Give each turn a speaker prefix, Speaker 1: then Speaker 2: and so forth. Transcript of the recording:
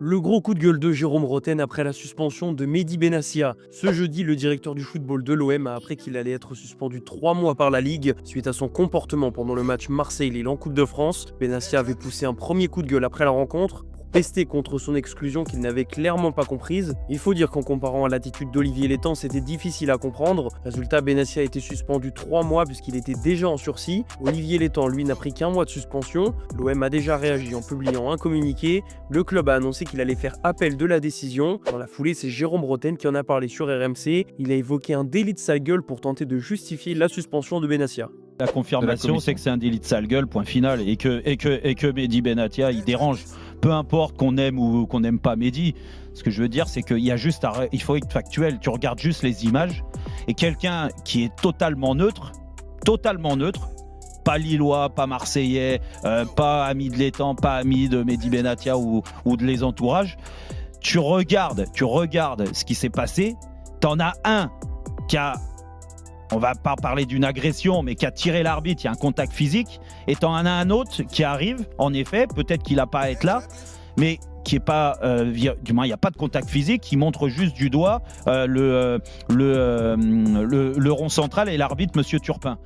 Speaker 1: Le gros coup de gueule de Jérôme Rotten après la suspension de Mehdi Benassia. Ce jeudi, le directeur du football de l'OM a appris qu'il allait être suspendu 3 mois par la Ligue suite à son comportement pendant le match Marseille-Lille en Coupe de France. Benassia avait poussé un premier coup de gueule après la rencontre pour pester contre son exclusion qu'il n'avait clairement pas comprise. Il faut dire qu'en comparant à l'attitude d'Olivier Létang, c'était difficile à comprendre. Résultat, Benassia a été suspendu 3 mois puisqu'il était déjà en sursis. Olivier Létang, lui, n'a pris qu'1 mois de suspension. L'OM a déjà réagi en publiant un communiqué. Le club a annoncé qu'il allait faire appel de la décision. Dans la foulée, c'est Jérôme Rotten qui en a parlé sur RMC. Il a évoqué un délit de sale gueule pour tenter de justifier la suspension de Benassia.
Speaker 2: La confirmation, c'est que c'est un délit de sale gueule, point final, et que Mehdi Benassia, il dérange. Peu importe qu'on aime ou qu'on n'aime pas Mehdi. Ce que je veux dire, c'est qu'il y a juste, il faut être factuel. Tu regardes juste les images et quelqu'un qui est totalement neutre, pas lillois, pas marseillais, pas ami de l'étang, pas ami de Mehdi Benassia ou de les entourages. Tu regardes ce qui s'est passé. T'en as un qui a, on va pas parler d'une agression, mais qui a tiré l'arbitre, il y a un contact physique, et t'en as un autre qui arrive, en effet, peut-être qu'il n'a pas à être là, mais qui est pas, du moins il n'y a pas de contact physique, qui montre juste du doigt le rond central et l'arbitre, Monsieur Turpin.